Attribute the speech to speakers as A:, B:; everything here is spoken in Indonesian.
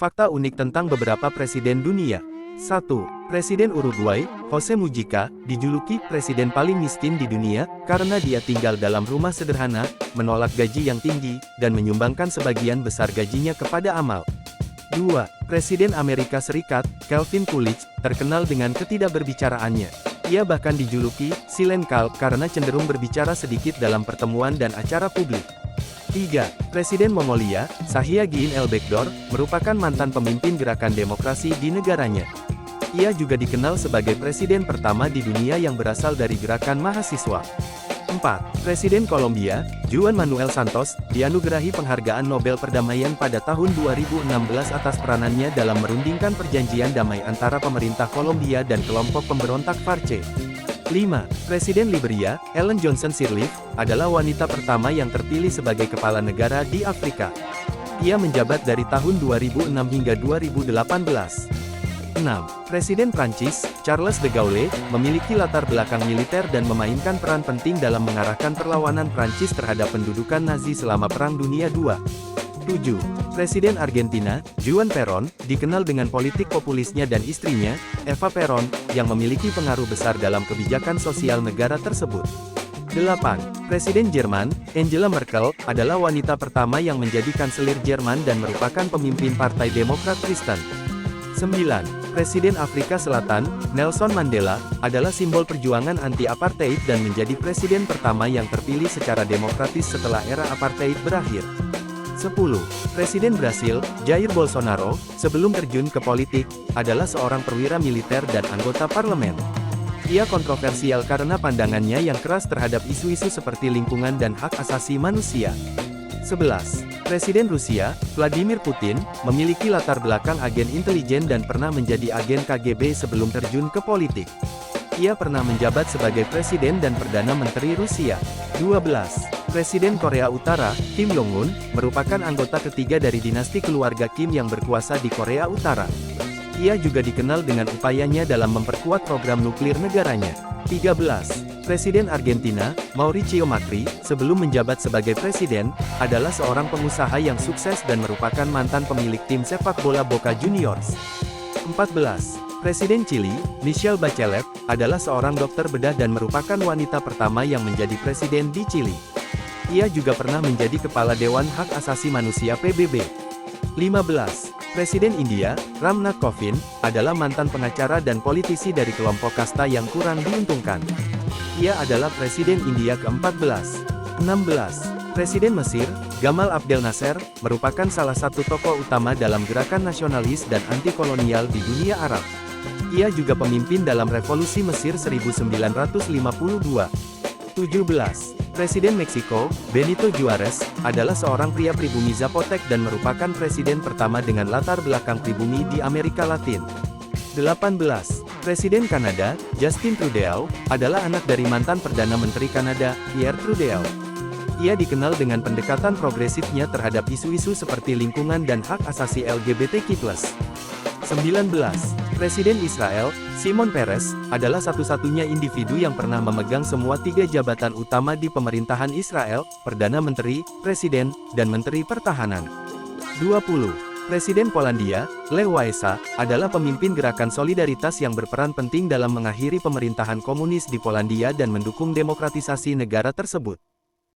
A: Fakta unik tentang beberapa presiden dunia. 1. Presiden Uruguay, Jose Mujica, dijuluki presiden paling miskin di dunia, karena dia tinggal dalam rumah sederhana, menolak gaji yang tinggi, dan menyumbangkan sebagian besar gajinya kepada amal. 2. Presiden Amerika Serikat, Calvin Coolidge, terkenal dengan ketidakberbicaraannya. Ia bahkan dijuluki silent calm karena cenderung berbicara sedikit dalam pertemuan dan acara publik. 3. Presiden Mongolia, Sahyagin Elbekdor, merupakan mantan pemimpin gerakan demokrasi di negaranya. Ia juga dikenal sebagai presiden pertama di dunia yang berasal dari gerakan mahasiswa. 4. Presiden Kolombia, Juan Manuel Santos, dianugerahi penghargaan Nobel Perdamaian pada tahun 2016 atas peranannya dalam merundingkan perjanjian damai antara pemerintah Kolombia dan kelompok pemberontak FARC. 5. Presiden Liberia, Ellen Johnson Sirleaf, adalah wanita pertama yang terpilih sebagai kepala negara di Afrika. Ia menjabat dari tahun 2006 hingga 2018. 6. Presiden Prancis, Charles de Gaulle, memiliki latar belakang militer dan memainkan peran penting dalam mengarahkan perlawanan Prancis terhadap pendudukan Nazi selama Perang Dunia II. 7. Presiden Argentina, Juan Perón, dikenal dengan politik populisnya dan istrinya, Eva Perón, yang memiliki pengaruh besar dalam kebijakan sosial negara tersebut. 8. Presiden Jerman, Angela Merkel, adalah wanita pertama yang menjadi kanselir Jerman dan merupakan pemimpin Partai Demokrat Kristen. 9. Presiden Afrika Selatan, Nelson Mandela, adalah simbol perjuangan anti-apartheid dan menjadi presiden pertama yang terpilih secara demokratis setelah era apartheid berakhir. 10. Presiden Brasil, Jair Bolsonaro, sebelum terjun ke politik, adalah seorang perwira militer dan anggota parlemen. Ia kontroversial karena pandangannya yang keras terhadap isu-isu seperti lingkungan dan hak asasi manusia. 11. Presiden Rusia, Vladimir Putin, memiliki latar belakang agen intelijen dan pernah menjadi agen KGB sebelum terjun ke politik. Ia pernah menjabat sebagai Presiden dan Perdana Menteri Rusia. 12. Presiden Korea Utara, Kim Jong-un, merupakan anggota ketiga dari dinasti keluarga Kim yang berkuasa di Korea Utara. Ia juga dikenal dengan upayanya dalam memperkuat program nuklir negaranya. 13. Presiden Argentina, Mauricio Macri, sebelum menjabat sebagai presiden, adalah seorang pengusaha yang sukses dan merupakan mantan pemilik tim sepak bola Boca Juniors. 14. Presiden Chili, Michelle Bachelet, adalah seorang dokter bedah dan merupakan wanita pertama yang menjadi presiden di Chili. Ia juga pernah menjadi Kepala Dewan Hak Asasi Manusia PBB. 15. Presiden India, Ram Nath Kovind, adalah mantan pengacara dan politisi dari kelompok kasta yang kurang diuntungkan. Ia adalah Presiden India ke-14. 16. Presiden Mesir, Gamal Abdel Nasser, merupakan salah satu tokoh utama dalam gerakan nasionalis dan anti-kolonial di dunia Arab. Ia juga pemimpin dalam Revolusi Mesir 1952. 17. Presiden Meksiko, Benito Juarez, adalah seorang pria pribumi Zapotec dan merupakan presiden pertama dengan latar belakang pribumi di Amerika Latin. 18. Presiden Kanada, Justin Trudeau, adalah anak dari mantan Perdana Menteri Kanada, Pierre Trudeau. Ia dikenal dengan pendekatan progresifnya terhadap isu-isu seperti lingkungan dan hak asasi LGBTQ+. 19. Presiden Israel, Shimon Peres, adalah satu-satunya individu yang pernah memegang semua tiga jabatan utama di pemerintahan Israel, Perdana Menteri, Presiden, dan Menteri Pertahanan. 20. Presiden Polandia, Lech Wałęsa, adalah pemimpin gerakan solidaritas yang berperan penting dalam mengakhiri pemerintahan komunis di Polandia dan mendukung demokratisasi negara tersebut.